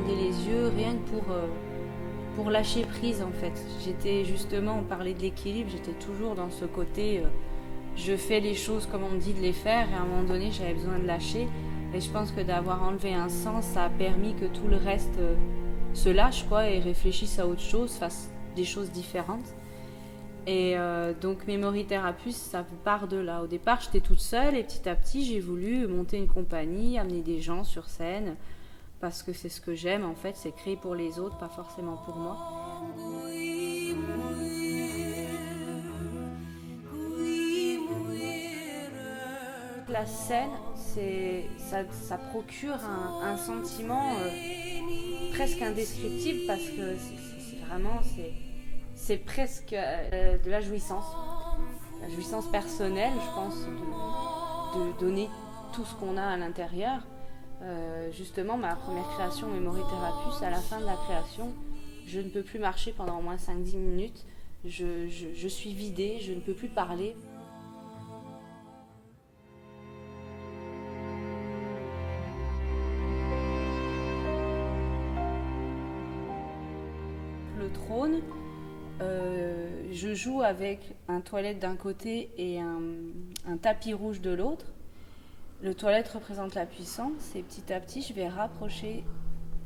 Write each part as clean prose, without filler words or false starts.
regarder les yeux, rien que pour lâcher prise en fait. J'étais justement, on parlait de l'équilibre, j'étais toujours dans ce côté, je fais les choses comme on me dit de les faire et à un moment donné j'avais besoin de lâcher. Et je pense que d'avoir enlevé un sens, ça a permis que tout le reste se lâche quoi, et réfléchisse à autre chose, fasse des choses différentes. Et donc Memory Therapist, ça part de là. Au départ, j'étais toute seule et petit à petit, j'ai voulu monter une compagnie, amener des gens sur scène, parce que c'est ce que j'aime en fait, c'est créer pour les autres, pas forcément pour moi. La scène, ça procure un sentiment presque indescriptible parce que c'est presque de la jouissance personnelle, je pense, de donner tout ce qu'on a à l'intérieur. Justement, ma première création, Memory Therapist, à la fin de la création, je ne peux plus marcher pendant au moins 5-10 minutes. Je suis vidée, je ne peux plus parler. Le trône, je joue avec un toilette d'un côté et un tapis rouge de l'autre. Le toilette représente la puissance et petit à petit, je vais rapprocher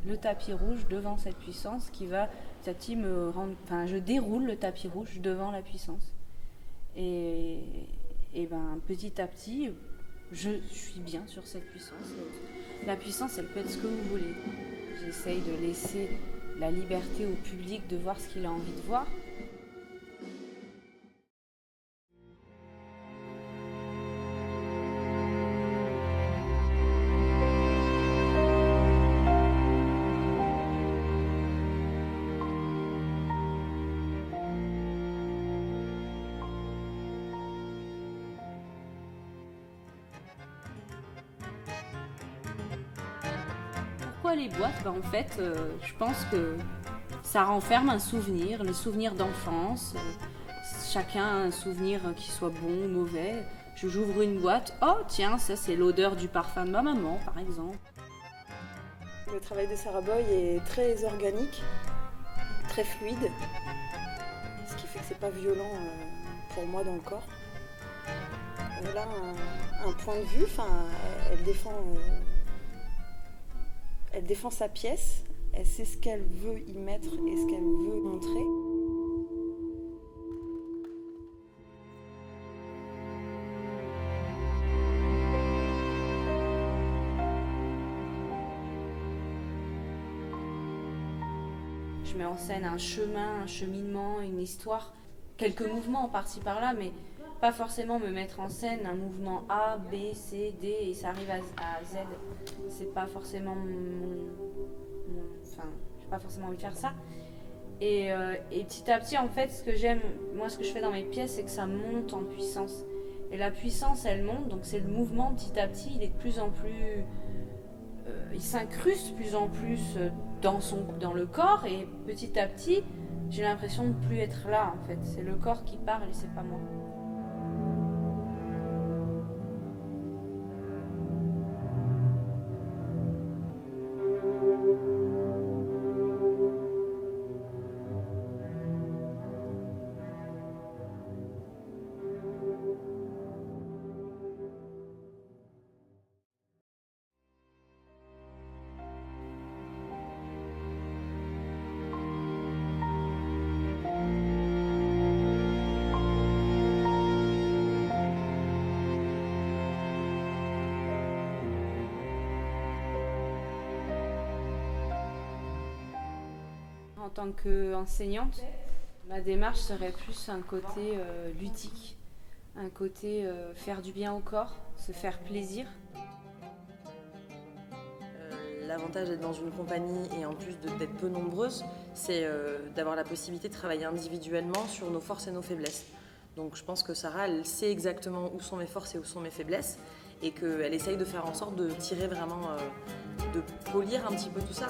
le tapis rouge devant cette puissance qui va petit à petit me rendre... Enfin, je déroule le tapis rouge devant la puissance. Et petit à petit, je suis bien sur cette puissance. La puissance, elle peut être ce que vous voulez. J'essaye de laisser la liberté au public de voir ce qu'il a envie de voir. Pourquoi les boîtes ? En fait, je pense que ça renferme un souvenir, le souvenir d'enfance. Chacun a un souvenir qui soit bon ou mauvais. J'ouvre une boîte, oh tiens, ça c'est l'odeur du parfum de ma maman, par exemple. Le travail de Sarah Boy est très organique, très fluide, ce qui fait que c'est pas violent pour moi dans le corps. Elle a un point de vue, elle défend sa pièce, elle sait ce qu'elle veut y mettre et ce qu'elle veut montrer. Je mets en scène un chemin, un cheminement, une histoire, quelques mouvements par-ci par-là, mais pas forcément me mettre en scène un mouvement A, B, C, D et ça arrive à Z. C'est pas forcément j'ai pas forcément envie de faire ça. Et petit à petit, en fait, ce que j'aime, moi, ce que je fais dans mes pièces, c'est que ça monte en puissance. Et la puissance, elle monte, donc c'est le mouvement petit à petit, il est de plus en plus... il s'incruste de plus en plus dans le corps et petit à petit, j'ai l'impression de ne plus être là, en fait. C'est le corps qui parle et c'est pas moi. En tant qu'enseignante, ma démarche serait plus un côté ludique, un côté faire du bien au corps, se faire plaisir. L'avantage d'être dans une compagnie et en plus d'être peu nombreuse, c'est d'avoir la possibilité de travailler individuellement sur nos forces et nos faiblesses. Donc je pense que Sarah, elle sait exactement où sont mes forces et où sont mes faiblesses et qu'elle essaye de faire en sorte de tirer vraiment, de polir un petit peu tout ça.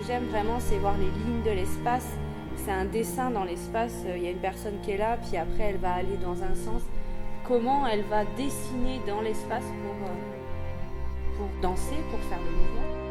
j'aime vraiment, c'est voir les lignes de l'espace. C'est un dessin dans l'espace, il y a une personne qui est là, puis après elle va aller dans un sens. Comment elle va dessiner dans l'espace pour danser, pour faire le mouvement.